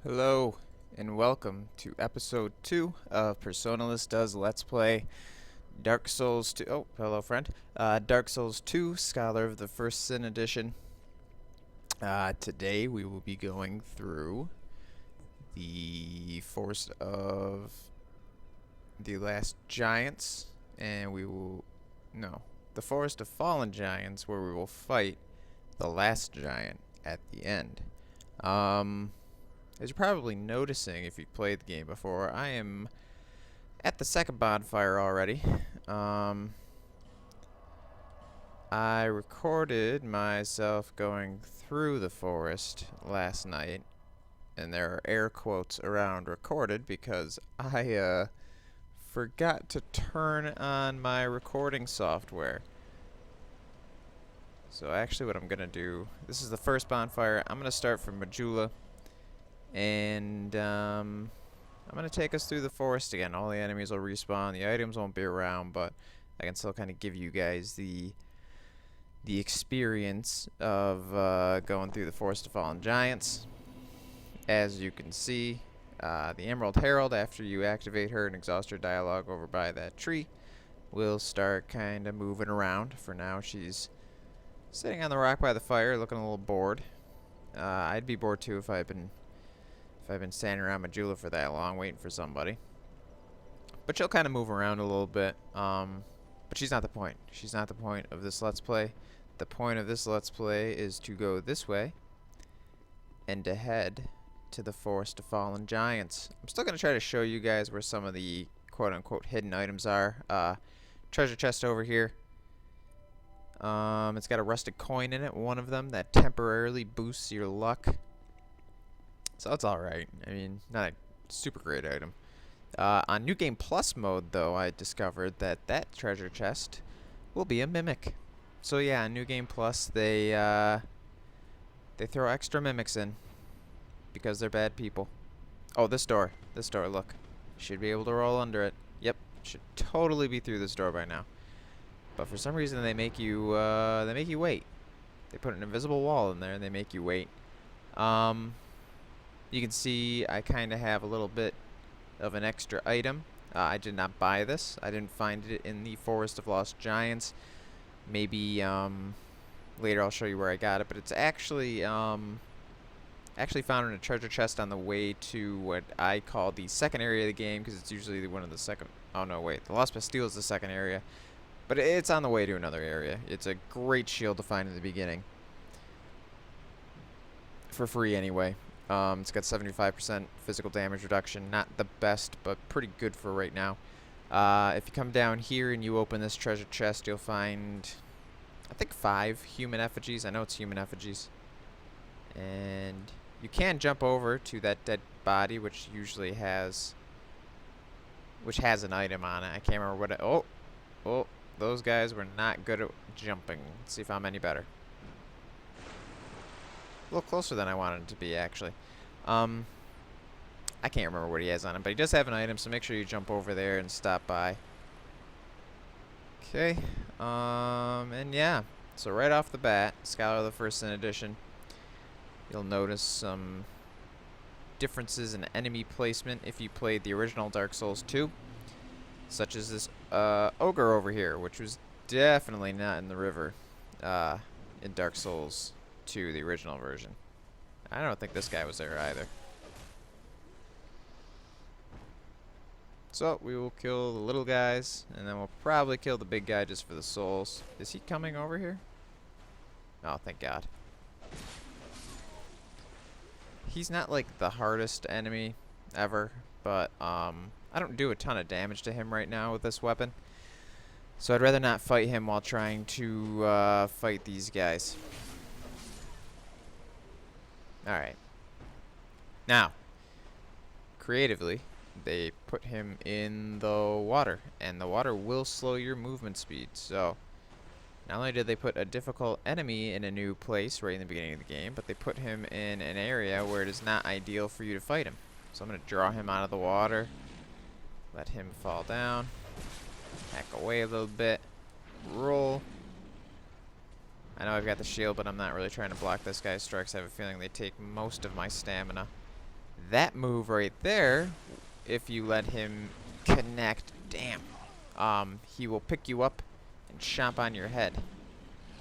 Hello, and welcome to episode 2 of Personaless does Let's Play Dark Souls 2. Oh, hello, friend. Dark Souls 2, Scholar of the First Sin Edition. Today we will be going through the Forest of the Last Giants, and we will. No, the Forest of Fallen Giants, where we will fight the last giant at the end. As you're probably noticing if you've played the game before, I am at the second bonfire already. I recorded myself going through the forest last night, and there are air quotes around recorded because I forgot to turn on my recording software. So actually what I'm going to do, this is the first bonfire. I'm going to start from Majula. And I'm going to take us through the forest again. All the enemies will respawn. The items won't be around, but I can still kind of give you guys the experience of going through the Forest of Fallen Giants. As you can see, the Emerald Herald, after you activate her and exhaust her dialogue over by that tree, will start kind of moving around. For now, she's sitting on the rock by the fire, looking a little bored. I'd be bored too if I've been standing around Majula for that long waiting for somebody. But she'll kind of move around a little bit. But she's not the point. She's not the point of this Let's Play. The point of this Let's Play is to go this way and to head to the Forest of Fallen Giants. I'm still going to try to show you guys where some of the quote-unquote hidden items are. Treasure chest over here. It's got a rusted coin in it, one of them, that temporarily boosts your luck. So it's alright. I mean, not a super great item. On New Game Plus mode, though, I discovered that treasure chest will be a mimic. So yeah, on New Game Plus, they throw extra mimics in because they're bad people. Oh, this door, look. Should be able to roll under it. Yep, should totally be through this door by now. But for some reason, they make you wait. They put an invisible wall in there, and they make you wait. You can see I kind of have a little bit of an extra item. I did not buy this. I didn't find it in the Forest of Lost Giants. Maybe later I'll show you where I got it, but it's actually found in a treasure chest on the way to what I call the second area of the game, because it's usually one of the second. Oh no, wait, the Lost Bastille is the second area, but it's on the way to another area. It's a great shield to find in the beginning, for free anyway. It's got 75% physical damage reduction. Not the best, but pretty good for right now. If you come down here and you open this treasure chest, you'll find, I think, 5 human effigies. I know it's human effigies. And you can jump over to that dead body, which usually has an item on it. I can't remember what it... Oh, those guys were not good at jumping. Let's see if I'm any better. A little closer than I wanted it to be, actually. I can't remember what he has on him, but he does have an item, so make sure you jump over there and stop by. Okay, and yeah, so right off the bat, Scholar of the First Sin Edition, you'll notice some differences in enemy placement if you played the original Dark Souls 2, such as this ogre over here, which was definitely not in the river in Dark Souls 2, the original version. I don't think this guy was there either. So we will kill the little guys, and then we'll probably kill the big guy just for the souls. Is he coming over here? Oh, thank God. He's not like the hardest enemy ever, but I don't do a ton of damage to him right now with this weapon. So I'd rather not fight him while trying to fight these guys. Alright. Now, creatively, they put him in the water, and the water will slow your movement speed. So, not only did they put a difficult enemy in a new place right in the beginning of the game, but they put him in an area where it is not ideal for you to fight him. So I'm going to draw him out of the water, let him fall down, hack away a little bit, roll. I know I've got the shield, but I'm not really trying to block this guy's strikes. I have a feeling they take most of my stamina. That move right there, if you let him connect, damn, he will pick you up and chomp on your head,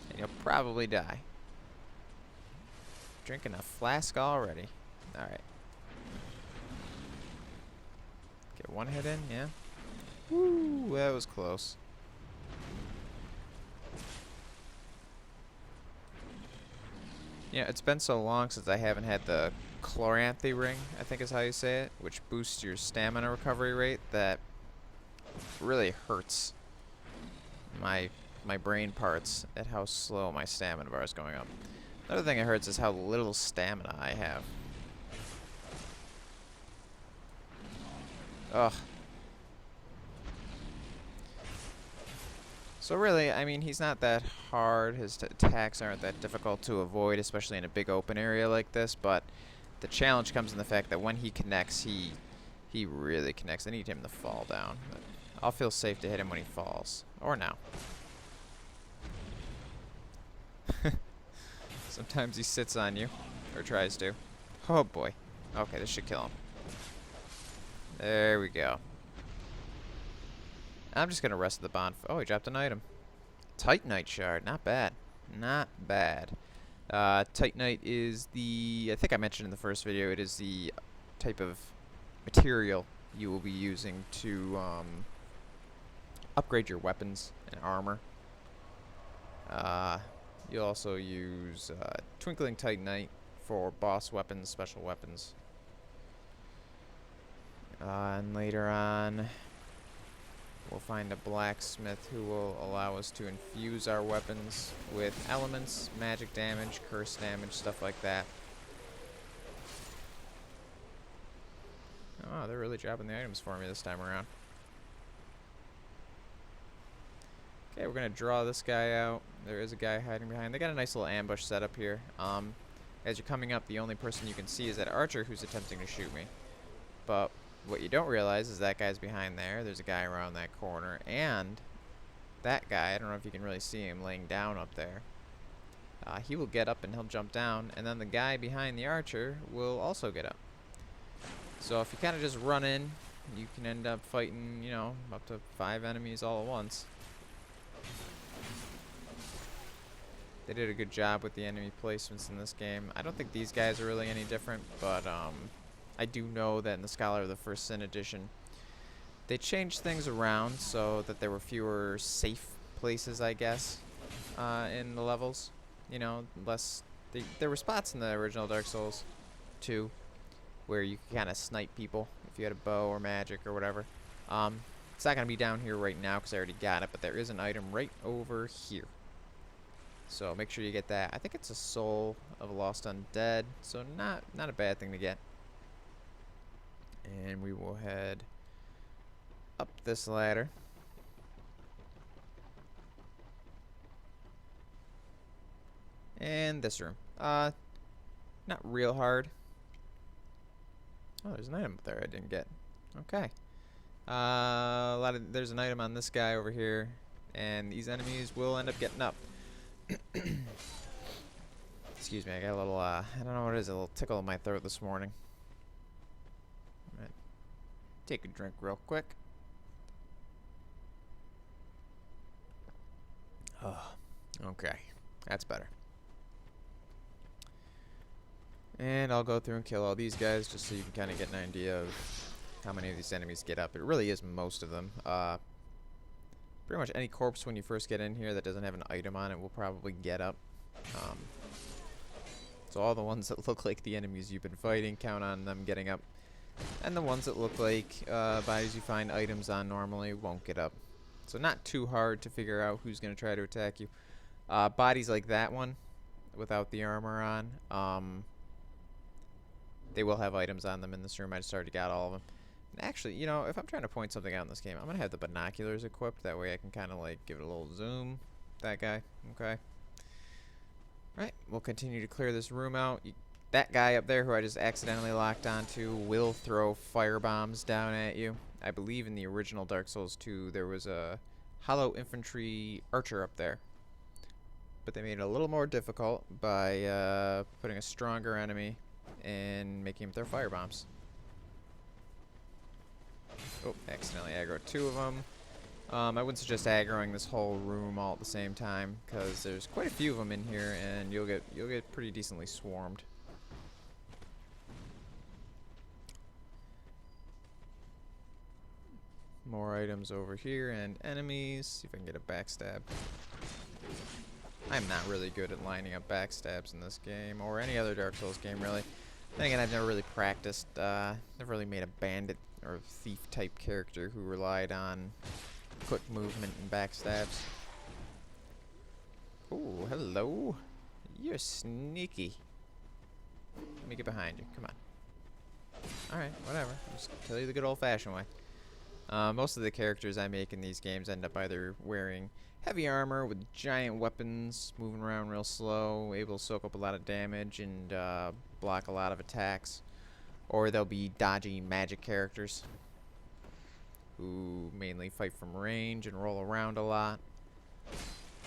and you'll probably die. Drinking a flask already. Alright. Get one hit in, yeah. Woo, that was close. Yeah, it's been so long since I haven't had the Chloranthy ring, I think is how you say it, which boosts your stamina recovery rate, that really hurts my brain parts at how slow my stamina bar is going up. Another thing that hurts is how little stamina I have. Ugh. So really, I mean, he's not that hard. His attacks aren't that difficult to avoid, especially in a big open area like this, but the challenge comes in the fact that when he connects, he really connects. I need him to fall down. But I'll feel safe to hit him when he falls. Or now. Sometimes he sits on you. Or tries to. Oh boy. Okay, this should kill him. There we go. I'm just going to rest the bond. Oh, he dropped an item. Titanite shard. Not bad. Not bad. Titanite is the... I think I mentioned in the first video, it is the type of material you will be using to upgrade your weapons and armor. You'll also use Twinkling Titanite for boss weapons, special weapons. And later on, we'll find a blacksmith who will allow us to infuse our weapons with elements, magic damage, curse damage, stuff like that. Oh, they're really dropping the items for me this time around. Okay, we're going to draw this guy out. There is a guy hiding behind. They got a nice little ambush set up here. As you're coming up, the only person you can see is that archer who's attempting to shoot me. But what you don't realize is that guy's behind there. There's a guy around that corner. And that guy, I don't know if you can really see him laying down up there. He will get up and he'll jump down. And then the guy behind the archer will also get up. So if you kind of just run in, you can end up fighting, you know, up to 5 enemies all at once. They did a good job with the enemy placements in this game. I don't think these guys are really any different, but I do know that in the Scholar of the First Sin edition, they changed things around so that there were fewer safe places, I guess, in the levels. You know, less. There were spots in the original Dark Souls 2 where you could kind of snipe people if you had a bow or magic or whatever. It's not going to be down here right now because I already got it, but there is an item right over here. So make sure you get that. I think it's a soul of a lost undead, so not a bad thing to get. And we will head up this ladder. And this room. Not real hard. Oh, there's an item up there I didn't get. Okay. There's an item on this guy over here, and these enemies will end up getting up. Excuse me, I got a little, I don't know what it is, a little tickle in my throat this morning. Alright. Take a drink real quick. Oh, okay. That's better. And I'll go through and kill all these guys just so you can kind of get an idea of how many of these enemies get up. It really is most of them. Pretty much any corpse when you first get in here that doesn't have an item on it will probably get up. So all the ones that look like the enemies you've been fighting, count on them getting up. And the ones that look like bodies you find items on normally won't get up. So not too hard to figure out who's going to try to attack you. Bodies like that one, without the armor on, they will have items on them in this room. I just already got all of them. Actually, you know, if I'm trying to point something out in this game, I'm going to have the binoculars equipped. That way I can kind of, like, give it a little zoom. That guy. Okay. Right. We'll continue to clear this room out. That guy up there who I just accidentally locked onto will throw fire bombs down at you. I believe in the original Dark Souls 2, there was a hollow infantry archer up there. But they made it a little more difficult by putting a stronger enemy and making him throw fire bombs. Oh, accidentally aggro 2 of them. I wouldn't suggest aggroing this whole room all at the same time, because there's quite a few of them in here, and you'll get pretty decently swarmed. More items over here and enemies. See if I can get a backstab. I'm not really good at lining up backstabs in this game, or any other Dark Souls game, really. Then again, I've never really practiced, never really made a bandit or thief type character who relied on quick movement and backstabs. Oh, hello. You're sneaky. Let me get behind you. Come on. Alright, whatever. I'll just tell you the good old-fashioned way. Most of the characters I make in these games end up either wearing heavy armor with giant weapons, moving around real slow, able to soak up a lot of damage and block a lot of attacks, or they'll be dodgy magic characters who mainly fight from range and roll around a lot.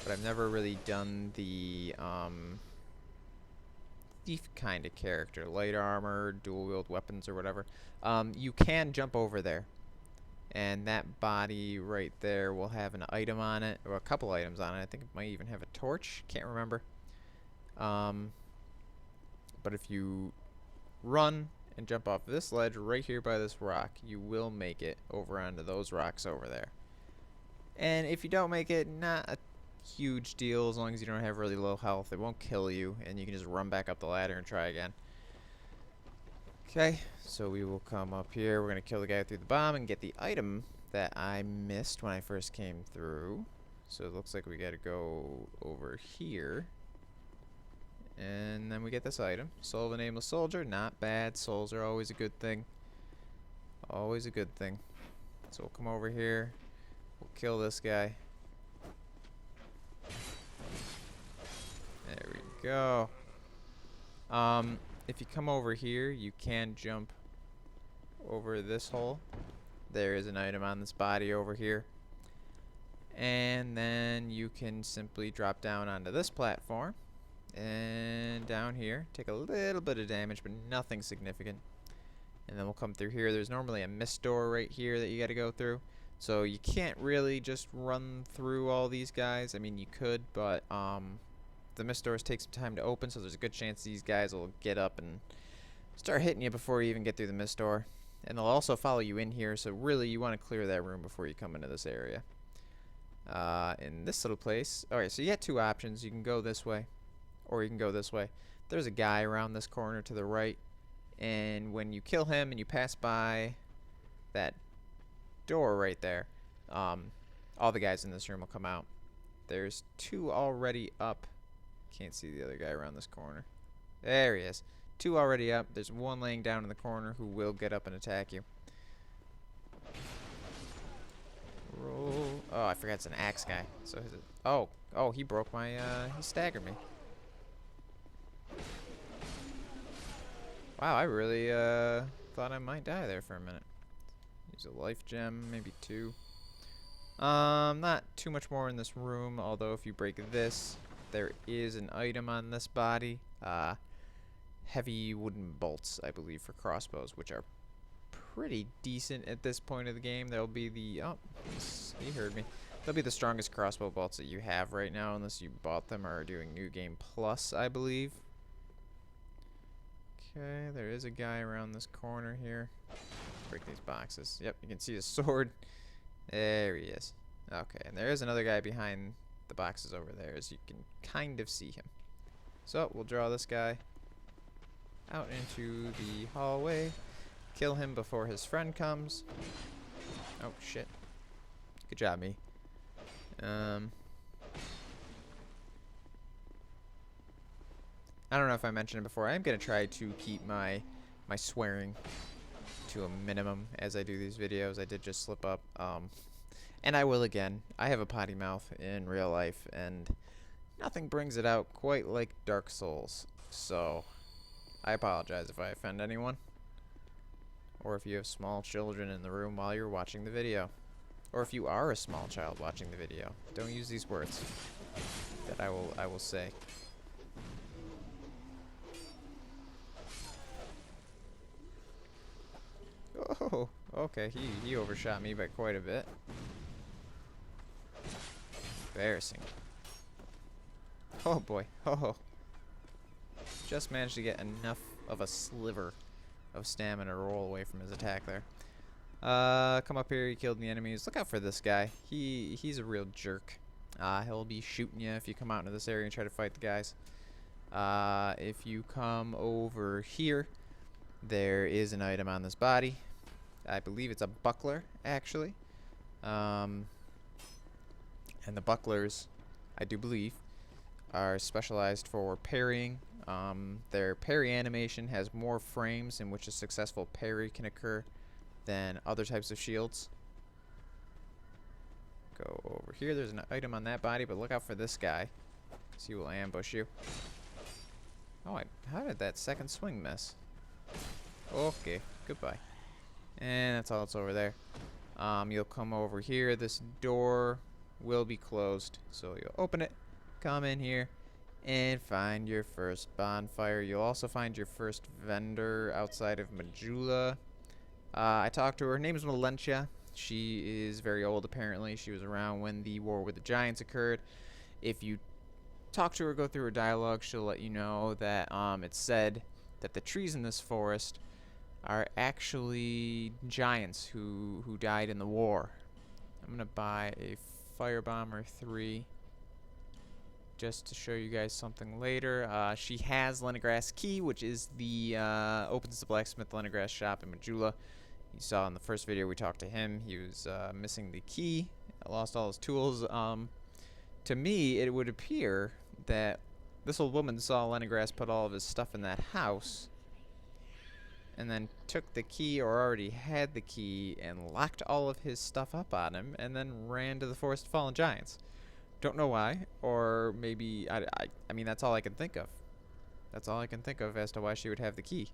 But I've never really done the thief kind of character, light armor, dual wield weapons or whatever. You can jump over there, and that body right there will have an item on it, or a couple items on it. I think it might even have a torch, can't remember. But if you run and jump off this ledge right here by this rock, you will make it over onto those rocks over there. And if you don't make it, not a huge deal, as long as you don't have really low health. It won't kill you, and you can just run back up the ladder and try again. Okay, so we will come up here. We're going to kill the guy through the bomb and get the item that I missed when I first came through. So it looks like we got to go over here. And then we get this item. Soul of a Nameless Soldier. Not bad. Souls are always a good thing. Always a good thing. So we'll come over here. We'll kill this guy. There we go. If you come over here, you can jump over this hole. There is an item on this body over here. And then you can simply drop down onto this platform. And down here, take a little bit of damage, but nothing significant. And then we'll come through here. There's normally a mist door right here that you got to go through. So you can't really just run through all these guys. I mean, you could, but the mist doors take some time to open, so there's a good chance these guys will get up and start hitting you before you even get through the mist door. And they'll also follow you in here, so really you want to clear that room before you come into this area. In this little place, alright, so you got two options. You can go this way, or you can go this way. There's a guy around this corner to the right, and when you kill him and you pass by that door right there, all the guys in this room will come out. There's two already up. Can't see the other guy around this corner. There he is. Two already up. There's one laying down in the corner who will get up and attack you. Roll. Oh, I forgot it's an axe guy. So is it? Oh, he broke my. He staggered me. Wow, I really thought I might die there for a minute. Use a life gem, maybe two. Not too much more in this room, although if you break this, there is an item on this body. Heavy wooden bolts, I believe, for crossbows, which are pretty decent at this point of the game. They'll be the... Oh, he heard me. They'll be the strongest crossbow bolts that you have right now, unless you bought them or are doing New Game Plus, I believe. Okay, there is a guy around this corner here. Break these boxes. Yep, you can see his sword. There he is. Okay, and there is another guy behind the boxes over there, as you can kind of see him. So, we'll draw this guy out into the hallway. Kill him before his friend comes. Oh, shit. Good job, me. I don't know if I mentioned it before. I am going to try to keep my swearing to a minimum as I do these videos. I did just slip up. And I will again. I have a potty mouth in real life, and nothing brings it out quite like Dark Souls. So, I apologize if I offend anyone. Or if you have small children in the room while you're watching the video. Or if you are a small child watching the video. Don't use these words that I will say. Oh, Oh, okay. He overshot me by quite a bit. Embarrassing. Oh boy. Oh. Just managed to get enough of a sliver of stamina to roll away from his attack there. Come up here. He killed the enemies. Look out for this guy. He's a real jerk. He'll be shooting you if you come out into this area and try to fight the guys. If you come over here, there is an item on this body. I believe it's a buckler, actually. And the bucklers, I do believe, are specialized for parrying. Their parry animation has more frames in which a successful parry can occur than other types of shields. Go over here. There's an item on that body, but look out for this guy, because he will ambush you. Oh, how did that second swing miss? Okay, goodbye. And that's all that's over there. You'll come over here. This door will be closed, so you'll open it, come in here, and find your first bonfire. You'll also find your first vendor outside of Majula. I talked to her. Her name is Melentia. She is very old, apparently. She was around when the war with the giants occurred. If you talk to her, go through her dialogue, she'll let you know that it's said that the trees in this forest are actually giants who died in the war. I'm gonna buy a Firebomber 3 just to show you guys something later. She has Leningrass Key, which is the opens the blacksmith Leningrass shop in Majula. You saw in the first video we talked to him. He was missing the key, lost all his tools. To me, it would appear that this old woman saw Leningrass put all of his stuff in that house and then took the key, or already had the key, and locked all of his stuff up on him, and then ran to the Forest of Fallen Giants. Don't know why, or maybe, I mean, that's all I can think of. That's all I can think of as to why she would have the key.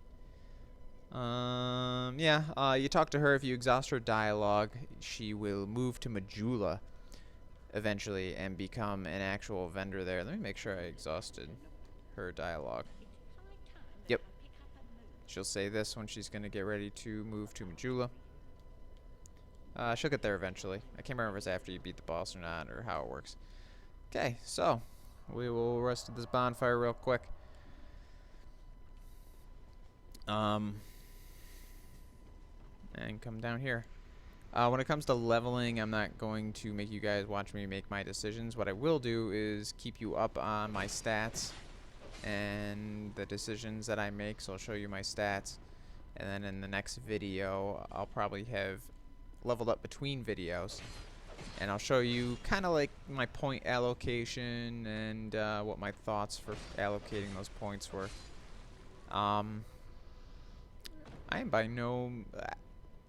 Yeah, you talk to her. If you exhaust her dialogue, she will move to Majula eventually and become an actual vendor there. Let me make sure I exhausted her dialogue. Yep. She'll say this when she's going to get ready to move to Majula. She'll get there eventually. I can't remember if it's after you beat the boss or not, or how it works. Okay, so we will rest at this bonfire real quick. And come down here. When it comes to leveling, I'm not going to make you guys watch me make my decisions. What I will do is keep you up on my stats and the decisions that I make, so I'll show you my stats. And then in the next video, I'll probably have leveled up between videos. And I'll show you kind of like my point allocation and what my thoughts for allocating those points were. I am by no...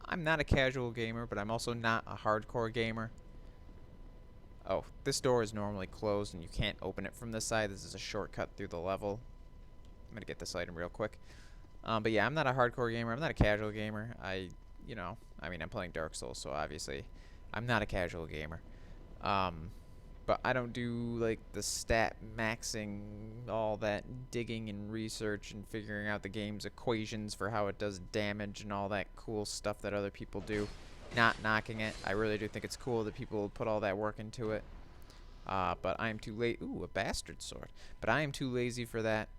I'm not a casual gamer, but I'm also not a hardcore gamer. Oh, this door is normally closed and you can't open it from this side. This is a shortcut through the level. I'm gonna get this item real quick. But yeah, I'm not a hardcore gamer. I'm not a casual gamer. I mean, I'm playing Dark Souls, so obviously I'm not a casual gamer. But I don't do like the stat maxing, all that digging and research and figuring out the game's equations for how it does damage and all that cool stuff that other people do. Not knocking it. I really do think it's cool that people put all that work into it. But I am too late. Ooh, a bastard sword. But I am too lazy for that.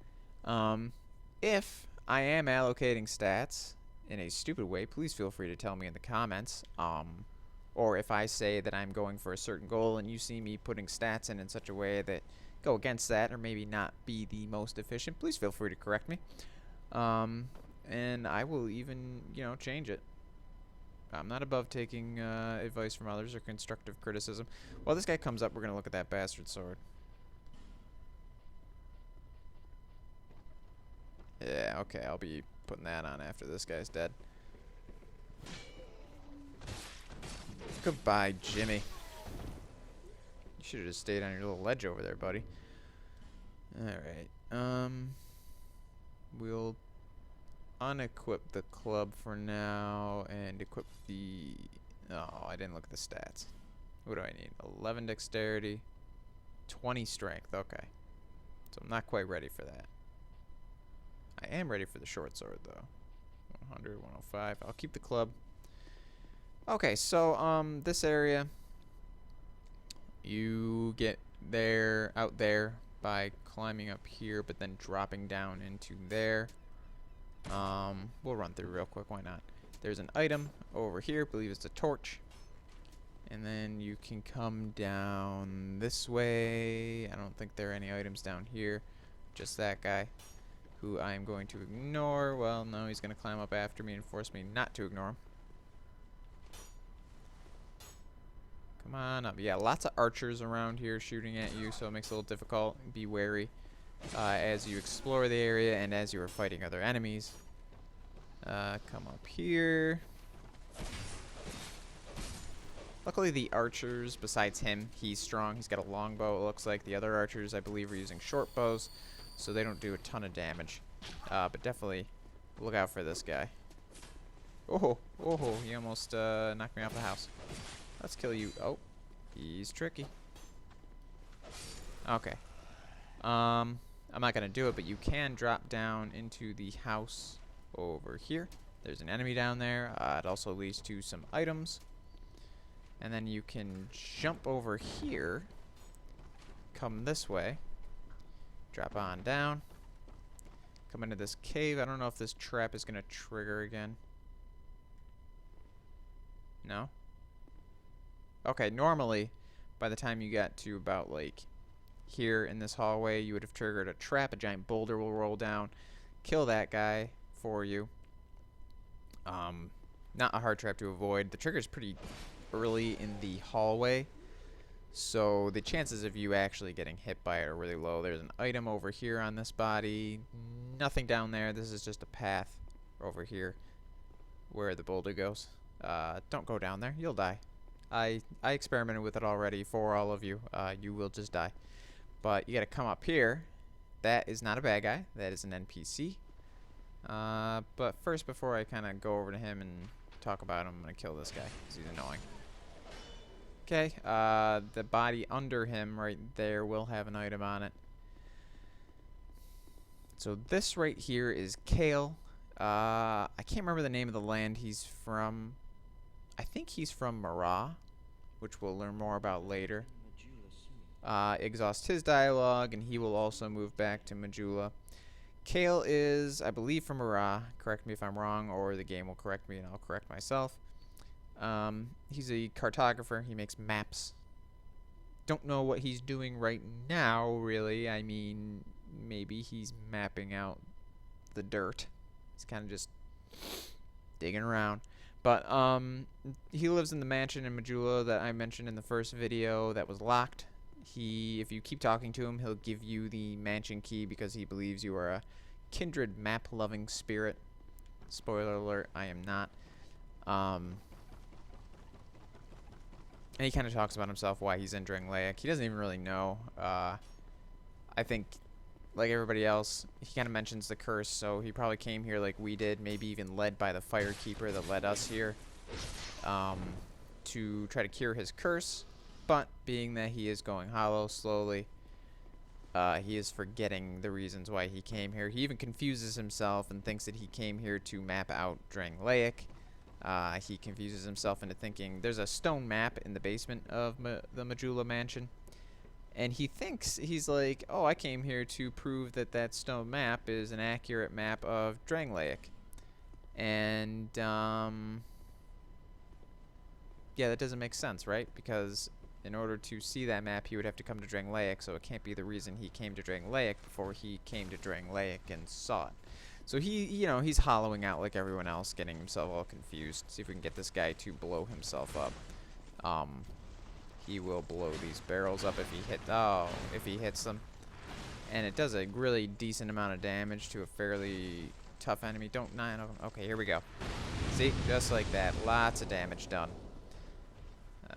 If I am allocating stats in a stupid way, please feel free to tell me in the comments. Or if I say that I'm going for a certain goal and you see me putting stats in such a way that go against that or maybe not be the most efficient, please feel free to correct me. And I will even, change it. I'm not above taking advice from others or constructive criticism. While this guy comes up, we're going to look at that bastard sword. Yeah, okay, I'll be putting that on after this guy's dead. Goodbye, Jimmy. You should have just stayed on your little ledge over there, buddy. Alright. We'll unequip the club for now and equip the... Oh, I didn't look at the stats. What do I need? 11 dexterity, 20 strength. Okay. So I'm not quite ready for that. I am ready for the short sword, though. 100, 105. I'll keep the club. Okay, so this area, you get there out there by climbing up here, but then dropping down into there. We'll run through real quick. Why not? There's an item over here. I believe it's a torch. And then you can come down this way. I don't think there are any items down here. Just that guy, who I am going to ignore. Well, no, he's going to climb up after me and force me not to ignore him. Come on up. Yeah, lots of archers around here shooting at you, so it makes it a little difficult. Be wary as you explore the area and as you are fighting other enemies. Come up here. Luckily, the archers, besides him, he's strong. He's got a longbow, it looks like. The other archers, I believe, are using short bows, so they don't do a ton of damage. But definitely look out for this guy. Oh, he almost knocked me off the house. Let's kill you. Oh, he's tricky. Okay. I'm not going to do it, but you can drop down into the house over here. There's an enemy down there. It also leads to some items. And then you can jump over here, come this way, drop on down, come into this cave. I don't know if this trap is going to trigger again. No? Okay, normally, by the time you got to about, like, here in this hallway, you would have triggered a trap. A giant boulder will roll down, kill that guy for you. Not a hard trap to avoid. The trigger's pretty early in the hallway, so the chances of you actually getting hit by it are really low. There's an item over here on this body. Nothing down there. This is just a path over here where the boulder goes. Don't go down there. You'll die. I experimented with it already for all of you. You will just die. But you gotta come up here. That is not a bad guy. That is an NPC. But first, before I kind of go over to him and talk about him, I'm gonna kill this guy because he's annoying. Okay, the body under him right there will have an item on it. So this right here is Kale. I can't remember the name of the land he's from. I think he's from Marah, which we'll learn more about later. Exhaust his dialogue, and he will also move back to Majula. Kale is, I believe, from Marah. Correct me if I'm wrong, or the game will correct me and I'll correct myself. He's a cartographer. He makes maps. Don't know what he's doing right now, really. I mean, maybe he's mapping out the dirt. He's kind of just digging around. But he lives in the mansion in Majula that I mentioned in the first video that was locked. If you keep talking to him, he'll give you the mansion key because he believes you are a kindred map-loving spirit. Spoiler alert, I am not. And he kind of talks about himself, why he's in Drangleic. He doesn't even really know. I think, like everybody else, he kind of mentions the curse, so he probably came here like we did, maybe even led by the Firekeeper that led us here, to try to cure his curse. But being that he is going hollow slowly, he is forgetting the reasons why he came here. He even confuses himself and thinks that he came here to map out Drangleic. He confuses himself into thinking there's a stone map in the basement of the Majula mansion. And he thinks, he's like, oh, I came here to prove that that stone map is an accurate map of Drangleic. And, yeah, that doesn't make sense, right? Because in order to see that map, he would have to come to Drangleic, so it can't be the reason he came to Drangleic before he came to Drangleic and saw it. So he's hollowing out like everyone else, getting himself all confused. See if we can get this guy to blow himself up. He will blow these barrels up if he hits them. And it does a really decent amount of damage to a fairly tough enemy. Okay, here we go. See, just like that, lots of damage done.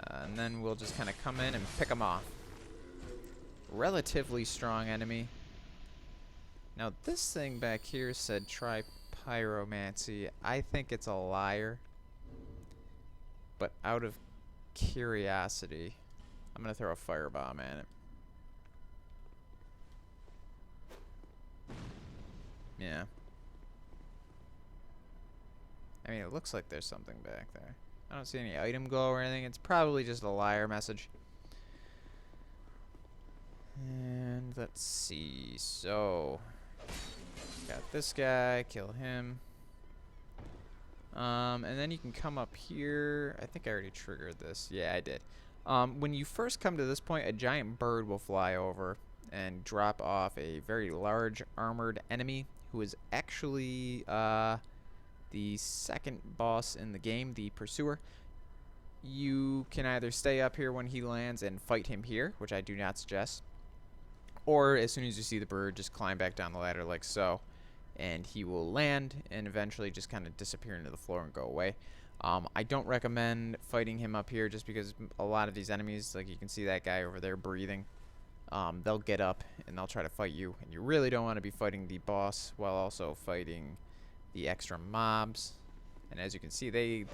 And then we'll just kind of come in and pick them off. Relatively strong enemy. Now this thing back here said try pyromancy. I think it's a liar. But out of curiosity, I'm going to throw a firebomb at it. Yeah. I mean, it looks like there's something back there. I don't see any item glow or anything. It's probably just a liar message. And let's see. So, got this guy. Kill him. And then you can come up here. I think I already triggered this. Yeah, I did. When you first come to this point, a giant bird will fly over and drop off a very large armored enemy who is actually the second boss in the game, the Pursuer. You can either stay up here when he lands and fight him here, which I do not suggest, or as soon as you see the bird, just climb back down the ladder like so, and he will land and eventually just kind of disappear into the floor and go away. I don't recommend fighting him up here just because a lot of these enemies, like you can see that guy over there breathing, they'll get up and they'll try to fight you, and you really don't want to be fighting the boss while also fighting the extra mobs. And as you can see, they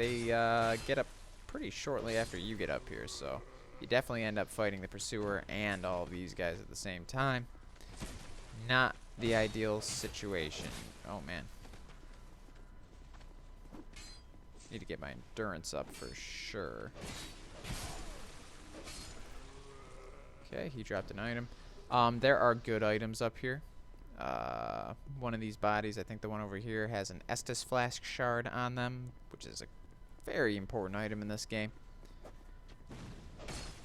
get up pretty shortly after you get up here, so you definitely end up fighting the Pursuer and all of these guys at the same time. Not the ideal situation. Oh man. Need to get my endurance up for sure. Okay, he dropped an item. There are good items up here. One of these bodies, I think the one over here, has an Estus Flask shard on them, which is a very important item in this game.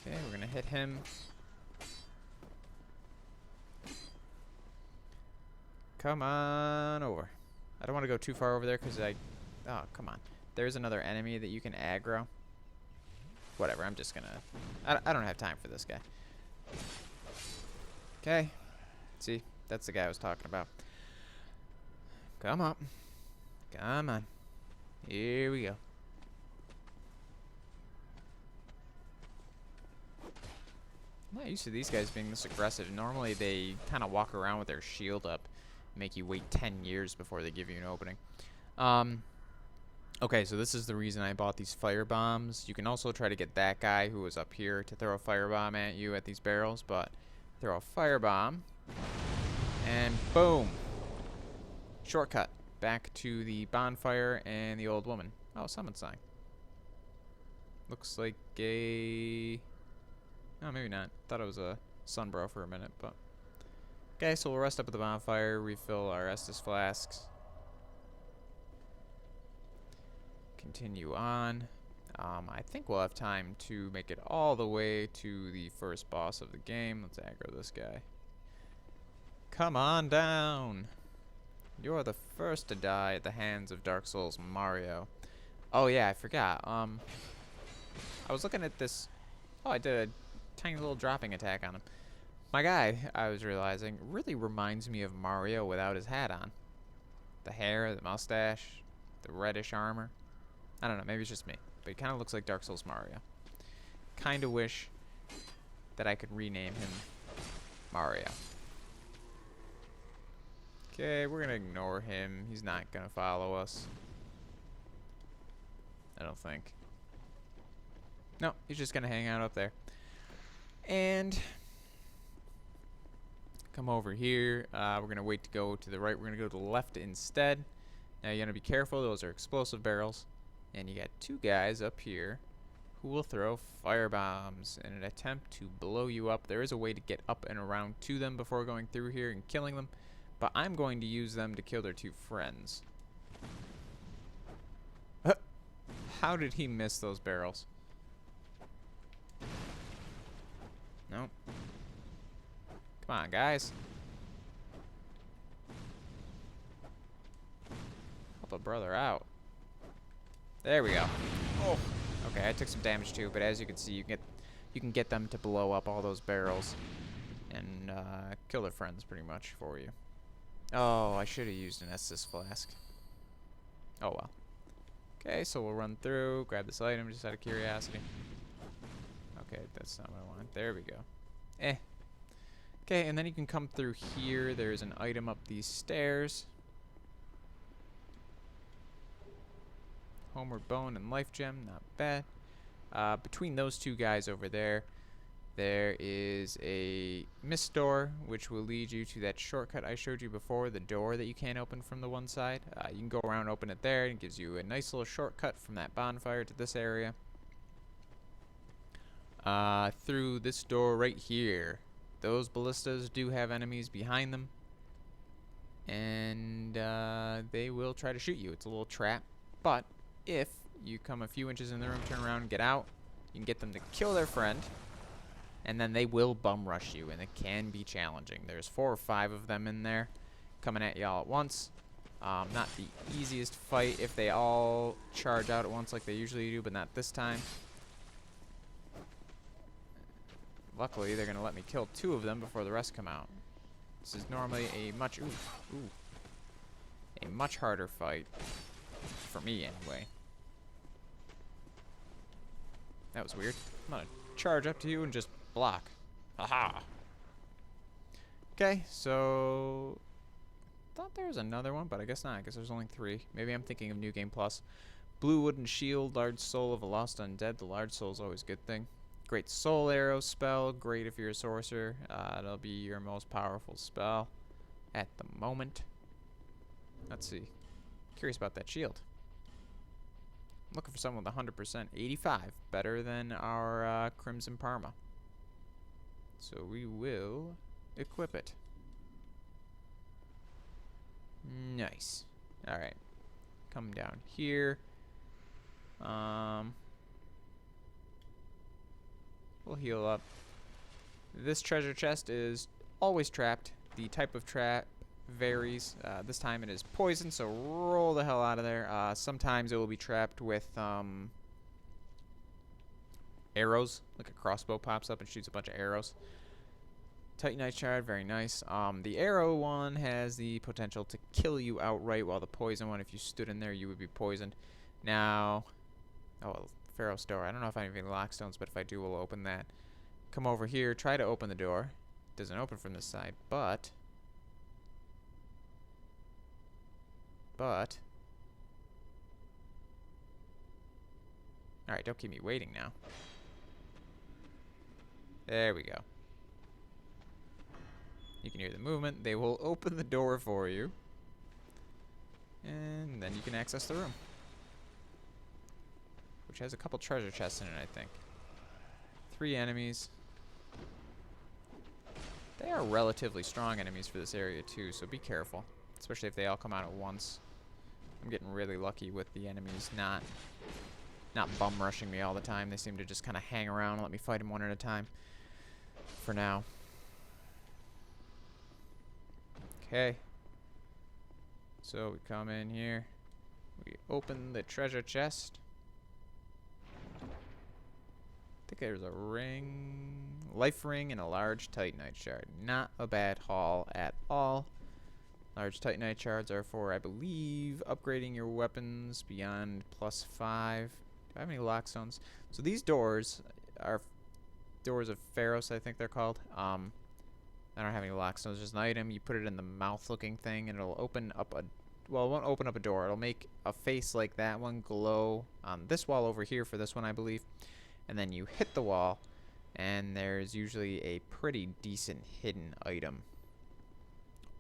Okay, we're gonna hit him. Come on over. I don't want to go too far over there because oh, come on. There's another enemy that you can aggro. Whatever, I'm just gonna... I don't have time for this guy. Okay. See, that's the guy I was talking about. Come on. Come on. Here we go. I'm not used to these guys being this aggressive. Normally they kind of walk around with their shield up, make you wait 10 years before they give you an opening. Okay, so this is the reason I bought these fire bombs. You can also try to get that guy who was up here to throw a fire bomb at you at these barrels, but throw a fire bomb and boom, shortcut back to the bonfire and the old woman. Oh, summon sign. Looks like a... Oh, maybe not. Thought it was a sunbro for a minute, but... Okay, so we'll rest up at the bonfire, refill our Estus flasks. Continue on. I think we'll have time to make it all the way to the first boss of the game. Let's aggro this guy. Come on down. You're the first to die at the hands of Dark Souls Mario. Oh yeah, I forgot. I was looking at this. Oh, I did a tiny little dropping attack on him. My guy, I was realizing, really reminds me of Mario without his hat on. The hair, the mustache, the reddish armor. I don't know, maybe it's just me, but he kind of looks like Dark Souls Mario. Kind of wish that I could rename him Mario. Okay, we're gonna ignore him. He's not gonna follow us. I don't think. No, he's just gonna hang out up there. And come over here. We're gonna wait to go to the right. We're gonna go to the left instead. Now you gotta be careful. Those are explosive barrels. And you got two guys up here who will throw fire bombs in an attempt to blow you up. There is a way to get up and around to them before going through here and killing them, but I'm going to use them to kill their two friends. How did he miss those barrels? No. Come on, guys. Help a brother out. There we go. Oh, okay. I took some damage too, but as you can see, you can get them to blow up all those barrels and kill their friends pretty much for you. Oh, I should have used an Estus flask. Oh well. Okay, so we'll run through, grab this item just out of curiosity. Okay, that's not what I want. There we go. Okay, and then you can come through here. There's an item up these stairs. Homeward Bone and Life Gem, not bad. Between those two guys over there, There is a mist door, which will lead you to that shortcut I showed you before, the door that you can't open from the one side. You can go around and open it there, and it gives you a nice little shortcut from that bonfire to this area. Through this door right here. Those ballistas do have enemies behind them, and they will try to shoot you. It's a little trap, but if you come a few inches in the room, turn around, and get out, you can get them to kill their friend, and then they will bum rush you, and it can be challenging. There's 4 or 5 of them in there coming at y'all at once. Not the easiest fight if they all charge out at once like they usually do, but not this time. Luckily, they're going to let me kill 2 of them before the rest come out. This is normally a much a much harder fight for me anyway. That was weird. I'm gonna charge up to you and just block. Aha. Okay, so thought there was another one, but I guess not. I guess there's only 3. Maybe I'm thinking of New Game Plus. Blue wooden shield, large soul of a lost undead. The large soul is always a good thing. Great soul arrow spell. Great if you're a sorcerer. It'll be your most powerful spell at the moment. Let's see. Curious about that shield. I'm looking for someone with 100%. 85. Better than our Crimson Parma. So we will equip it. Nice. Alright. Come down here. We'll heal up. This treasure chest is always trapped. The type of trap varies. This time it is poison, so roll the hell out of there. Sometimes it will be trapped with arrows. Like a crossbow pops up and shoots a bunch of arrows. Titanite shard, very nice. The arrow one has the potential to kill you outright, while the poison one, if you stood in there, you would be poisoned. Now, oh, Pharaoh's door. I don't know if I have any lockstones, but if I do, we'll open that. Come over here, try to open the door. Doesn't open from this side, but alright, don't keep me waiting now. There we go. You can hear the movement. They will open the door for you, and then you can access the room, which has a couple treasure chests in it, I think. 3 enemies. They are relatively strong enemies for this area too, so be careful, especially if they all come out at once. I'm getting really lucky with the enemies not bum rushing me all the time. They seem to just kind of hang around and let me fight them one at a time for now. Okay. So we come in here. We open the treasure chest. I think there's a ring, life ring, and a large titanite shard. Not a bad haul at all. Large titanite shards are for, I believe, upgrading your weapons beyond +5. Do I have any lockstones? So these doors are doors of Pharos, I think they're called. I don't have any lockstones. There's an item. You put it in the mouth-looking thing, and it'll open up a... Well, it won't open up a door. It'll make a face like that one glow on this wall over here for this one, I believe. And then you hit the wall, and there's usually a pretty decent hidden item.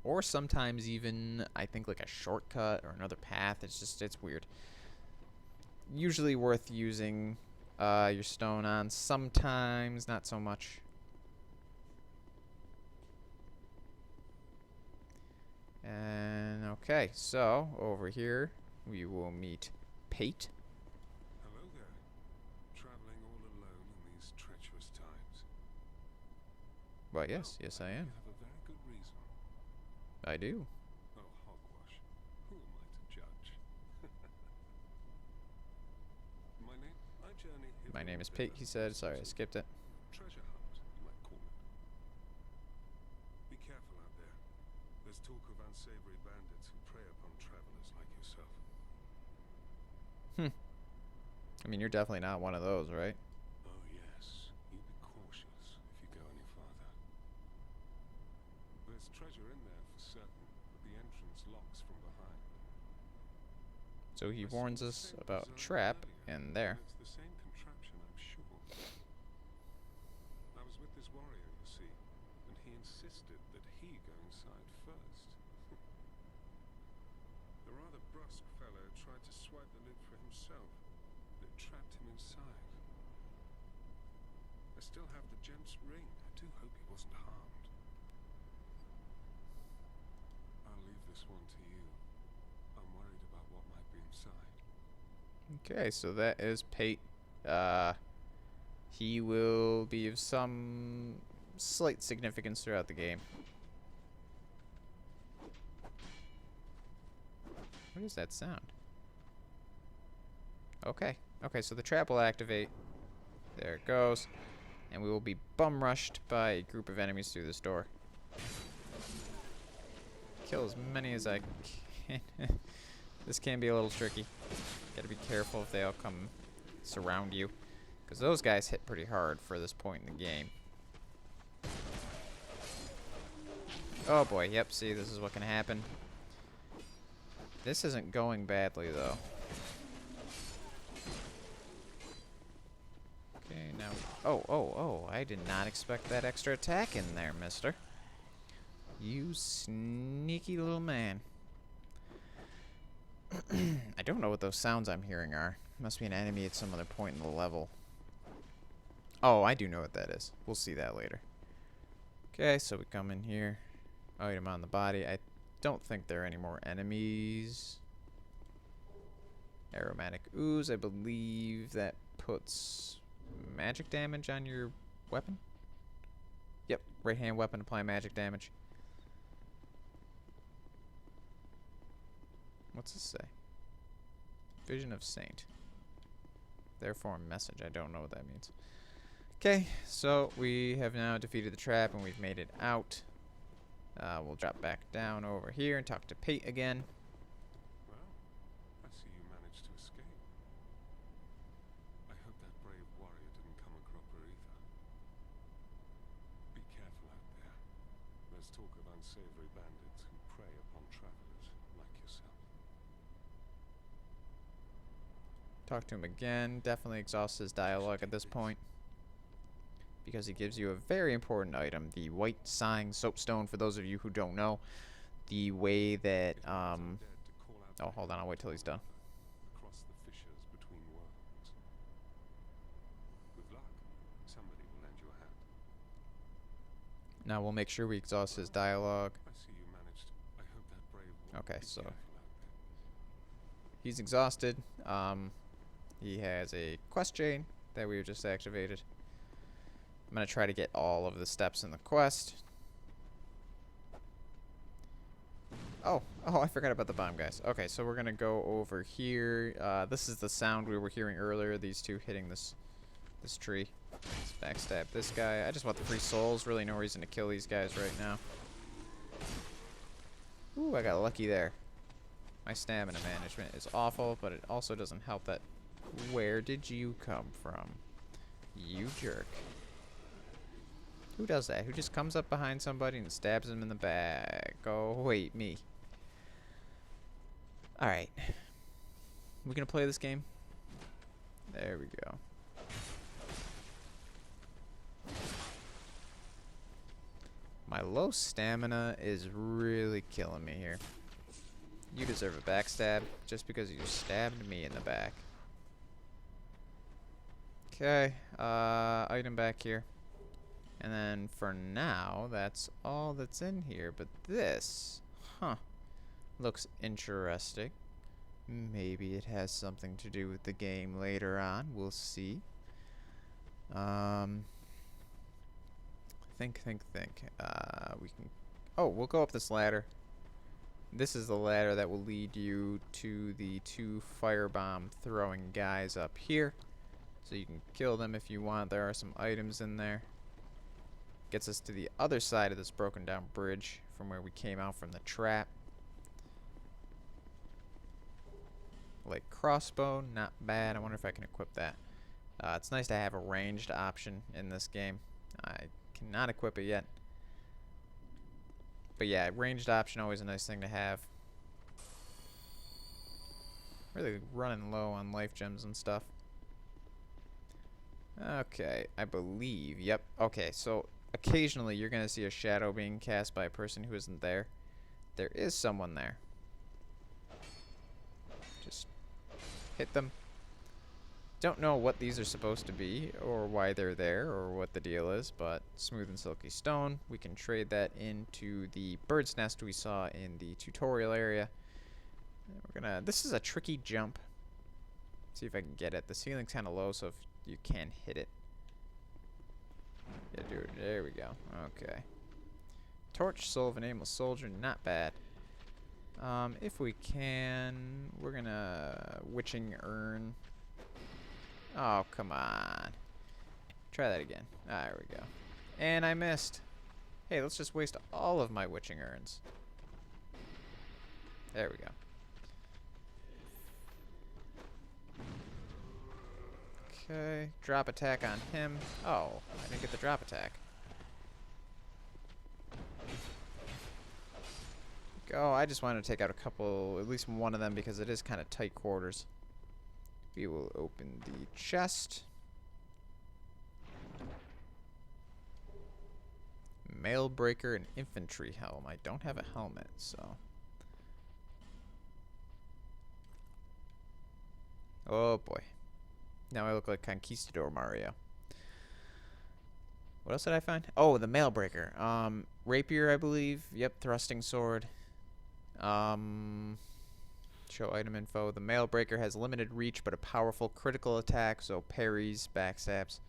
Or sometimes even, I think, like a shortcut or another path. It's just, it's weird. Usually worth using your stone on. Sometimes not so much. And okay, so over here we will meet Pate. Hello there. Traveling all alone in these treacherous times. Well, yes, yes I am. You have a very good reason. I do. Oh, hogwash. Who am I to judge? My name is Pate, he said. Sorry, I skipped it. Treasure hunt, you might call it. Be careful out there. There's talk of unsavory bandits who prey upon travelers like yourself. I mean, you're definitely not one of those, right? Oh yes, you be cautious if you go any farther. There's treasure in there for certain, but the entrance locks from behind. So he warns us about a trap in there. It's the same contraption, I'm sure. I was with tried to swipe the lid for himself, but it trapped him inside. I still have the gent's ring. I do hope he wasn't harmed. I'll leave this one to you. I'm worried about what might be inside. Okay, so that is Pate. He will be of some slight significance throughout the game. What is that sound? Okay. Okay, so the trap will activate. There it goes. And we will be bum rushed by a group of enemies through this door. Kill as many as I can. This can be a little tricky. Gotta be careful if they all come surround you, because those guys hit pretty hard for this point in the game. Oh boy, yep, see, this is what can happen. This isn't going badly, though. Okay, now... Oh, I did not expect that extra attack in there, mister. You sneaky little man. I don't know what those sounds I'm hearing are. Must be an enemy at some other point in the level. Oh, I do know what that is. We'll see that later. Okay, so we come in here. Item on the body. I don't think there are any more enemies. Aromatic ooze. I believe that puts magic damage on your weapon. Yep, right hand weapon, apply magic damage. What's this say? Vision of Saint. Therefore, message. I don't know what that means. Okay, so we have now defeated the trap and we've made it out. We'll drop back down over here and talk to Pate again. Well, I see you managed to escape. I hope that brave warrior didn't come a cropper either. Be careful out there. There's talk of unsavory bandits who prey upon travelers like yourself. Talk to him again. Definitely exhausts his dialogue at this point, because he gives you a very important item, the white sighing soapstone. For those of you who don't know, the way that oh, hold on, I'll wait till he's done. Across the fissures between worlds. With luck, somebody will lend you a hand. Now we'll make sure we exhaust his dialogue. I see you managed. I hope that brave warrior. Okay, Be so careful out there. he's exhausted. He has a quest chain that we just activated. I'm going to try to get all of the steps in the quest. Oh, I forgot about the bomb guys. Okay, so we're going to go over here. This is the sound we were hearing earlier, these two hitting this tree. Let's backstab this guy. I just want the free souls. Really no reason to kill these guys right now. Ooh, I got lucky there. My stamina management is awful, but it also doesn't help that... Where did you come from? You jerk. Who does that? Who just comes up behind somebody and stabs them in the back? Oh, wait, me. Alright. We gonna play this game? There we go. My low stamina is really killing me here. You deserve a backstab just because you stabbed me in the back. Okay, item back here. And then for now, that's all that's in here. But this, looks interesting. Maybe it has something to do with the game later on. We'll see. Think. We can... Oh, we'll go up this ladder. This is the ladder that will lead you to the two firebomb throwing guys up here. So you can kill them if you want. There are some items in there. Gets us to the other side of this broken down bridge from where we came out from the trap. Like crossbow, not bad. I wonder if I can equip that. It's nice to have a ranged option in this game. I cannot equip it yet. But yeah, ranged option, always a nice thing to have. Really running low on life gems and stuff. Okay, I believe, yep. Okay, so occasionally you're going to see a shadow being cast by a person who isn't there. There is someone there. Just hit them. Don't know what these are supposed to be or why they're there or what the deal is, but smooth and silky stone. We can trade that into the bird's nest we saw in the tutorial area. And this is a tricky jump. See if I can get it. The ceiling's kind of low, so if you can hit it. Yeah, dude, there we go. Okay. Torch, soul of a nameless soldier, not bad. If we can, we're gonna witching urn. Oh, come on. Try that again. Ah, there we go. And I missed. Hey, let's just waste all of my witching urns. There we go. Okay, drop attack on him. Oh, I didn't get the drop attack. Go. I just wanted to take out a couple, at least one of them, because it is kind of tight quarters. We will open the chest. Mail breaker and infantry helm. I don't have a helmet, so. Oh boy. Now I look like Conquistador Mario. What else did I find? Oh, the mail breaker. Rapier, I believe. Yep, thrusting sword. Show item info. The mail breaker has limited reach but a powerful critical attack, so parries, backstabs.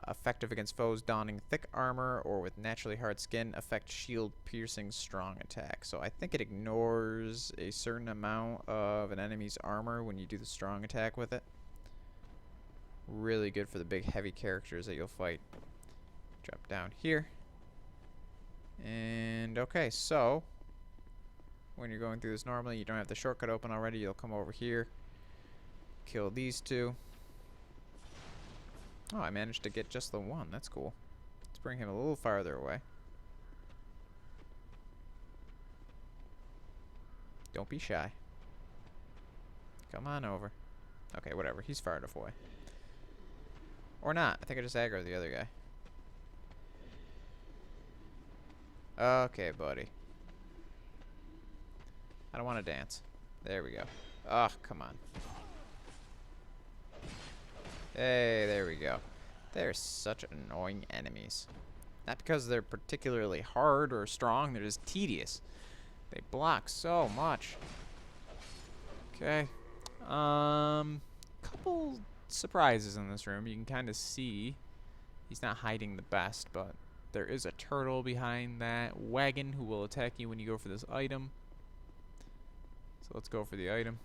Effective against foes donning thick armor or with naturally hard skin. Effect shield piercing strong attack. So I think it ignores a certain amount of an enemy's armor when you do the strong attack with it. Really good for the big heavy characters that you'll fight. Drop down here. And okay, so when you're going through this normally, you don't have the shortcut open already, you'll come over here, kill these two. Oh, I managed to get just the one. That's cool. Let's bring him a little farther away. Don't be shy. Come on over. Okay, whatever. He's far enough away. Or not. I think I just aggroed the other guy. Okay, buddy. I don't want to dance. There we go. Oh, come on. Hey, there we go. They're such annoying enemies. Not because they're particularly hard or strong, they're just tedious. They block so much. Okay. Couple surprises in this room. You can kind of see he's not hiding the best, but there is a turtle behind that wagon who will attack you when you go for this item. So let's go for the item.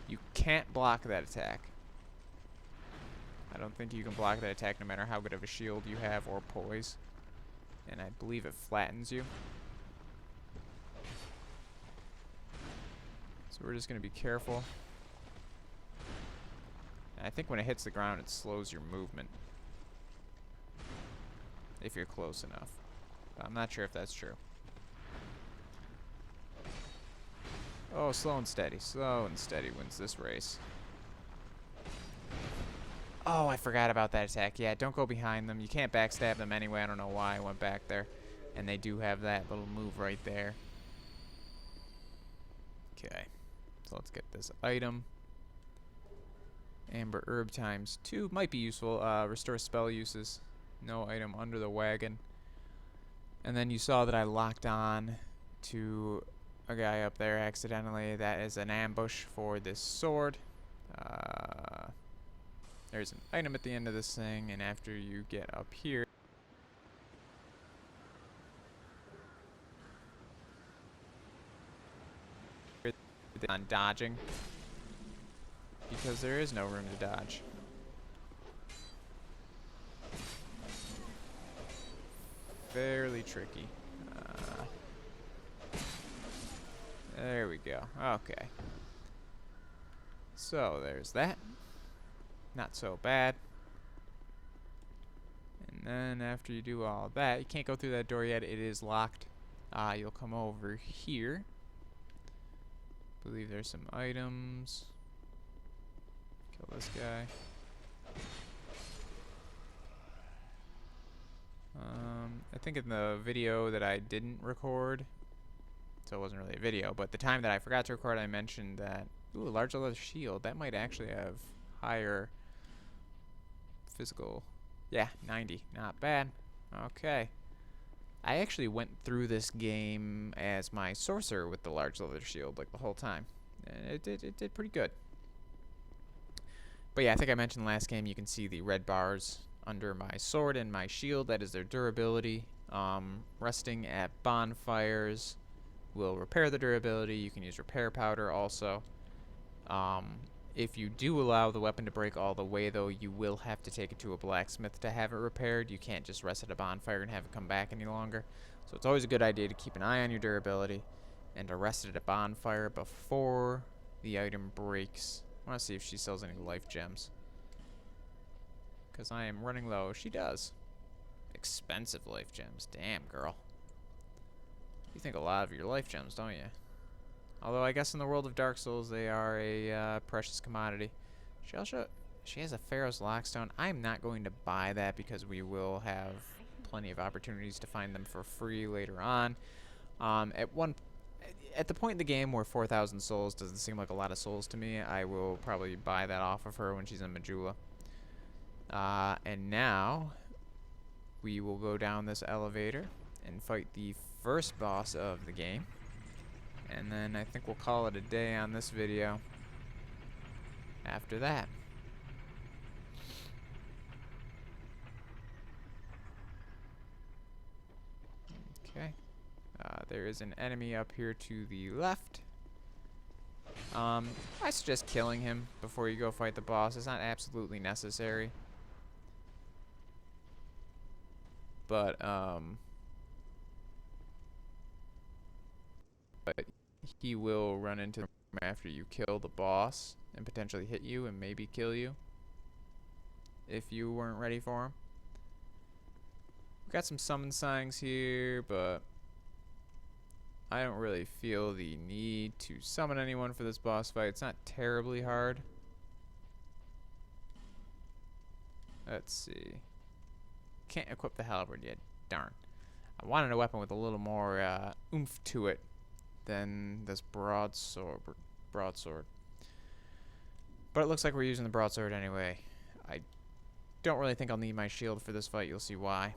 You can't block that attack. I don't think you can block that attack no matter how good of a shield you have or poise. And I believe it flattens you. So we're just going to be careful. And I think when it hits the ground, it slows your movement. If you're close enough. But I'm not sure if that's true. Oh, slow and steady. Slow and steady wins this race. Oh, I forgot about that attack. Yeah, don't go behind them. You can't backstab them anyway. I don't know why I went back there. And they do have that little move right there. Okay. So let's get this item. Amber herb times 2. Might be useful. Restore spell uses. No item under the wagon. And then you saw that I locked on to a guy up there accidentally. That is an ambush for this sword. There's an item at the end of this thing, and after you get up here, on dodging, because there is no room to dodge. Fairly tricky. There we go. Okay. So there's that. Not so bad. And then after you do all that, you can't go through that door yet. It is locked. You'll come over here. I believe there's some items. Kill this guy. I think in the video that I didn't record, so it wasn't really a video. But the time that I forgot to record, I mentioned that, ooh, a large leather shield. That might actually have higher physical. Yeah, 90. Not bad. Okay. I actually went through this game as my sorcerer with the large leather shield, like, the whole time. And it did pretty good. But yeah, I think I mentioned last game, you can see the red bars under my sword and my shield. That is their durability. Resting at bonfires will repair the durability. You can use repair powder also. If you do allow the weapon to break all the way, though, you will have to take it to a blacksmith to have it repaired. You can't just rest at a bonfire and have it come back any longer. So it's always a good idea to keep an eye on your durability and to rest it at a bonfire before the item breaks. I want to see if she sells any life gems, because I am running low. She does. Expensive life gems. Damn, girl. You think a lot of your life gems, don't you? Although I guess in the world of Dark Souls, they are a precious commodity. She has a Pharaoh's Lockstone. I'm not going to buy that because we will have plenty of opportunities to find them for free later on. At the point in the game where 4,000 souls doesn't seem like a lot of souls to me, I will probably buy that off of her when she's in Majula. And now we will go down this elevator and fight the first boss of the game. And then I think we'll call it a day on this video after that. Okay. There is an enemy up here to the left. I suggest killing him before you go fight the boss. It's not absolutely necessary. But he will run into him after you kill the boss and potentially hit you and maybe kill you if you weren't ready for him. We've got some summon signs here, but I don't really feel the need to summon anyone for this boss fight. It's not terribly hard. Let's see. Can't equip the halberd yet. Darn. I wanted a weapon with a little more oomph to it than this broadsword. But it looks like we're using the broadsword anyway. I don't really think I'll need my shield for this fight. You'll see why.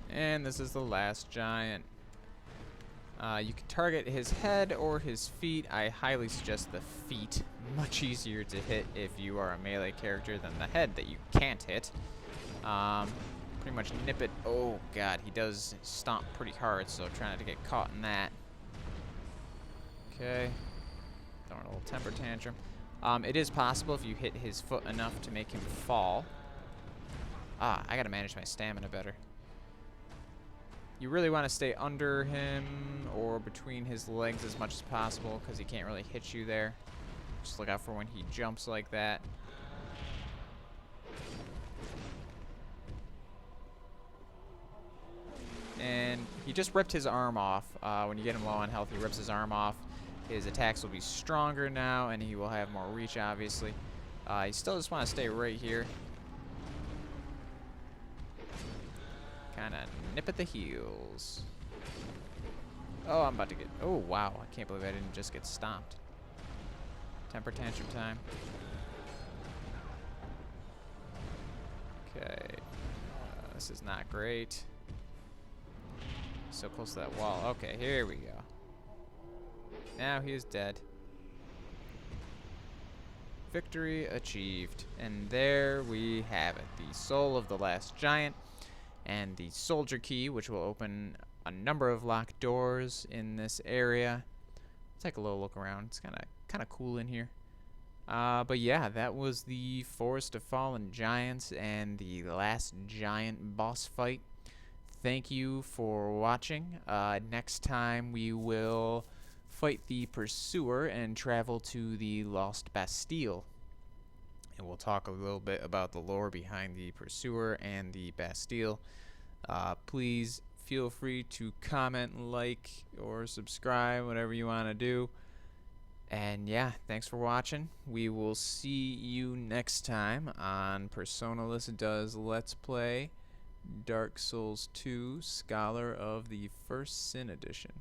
And this is the last giant. You can target his head or his feet. I highly suggest the feet. Much easier to hit if you are a melee character than the head that you can't hit. Pretty much nip it. Oh god, he does stomp pretty hard, so try not to get caught in that. Okay. Throwing a little temper tantrum. It is possible if you hit his foot enough to make him fall. I gotta manage my stamina better. You really want to stay under him or between his legs as much as possible because he can't really hit you there. Just look out for when he jumps like that. And he just ripped his arm off. When you get him low on health, he rips his arm off. His attacks will be stronger now, and he will have more reach, obviously. You still just want to stay right here. Kind of nip at the heels. Oh, I'm about to get... Oh, wow. I can't believe I didn't just get stomped. Temper tantrum time. Okay. This is not great. So close to that wall. Okay, here we go. Now he is dead. Victory achieved. And there we have it. The soul of the last giant. And the soldier key, which will open a number of locked doors in this area. Let's take a little look around. It's kind of cool in here. But yeah, that was the Forest of Fallen Giants and the last giant boss fight. Thank you for watching. Next time we will fight the Pursuer and travel to the Lost Bastille. And we'll talk a little bit about the lore behind the Pursuer and the Bastille. Please feel free to comment, like, or subscribe, whatever you want to do. And yeah, thanks for watching. We will see you next time on Personaless Does Let's Play Dark Souls 2 Scholar of the First Sin Edition.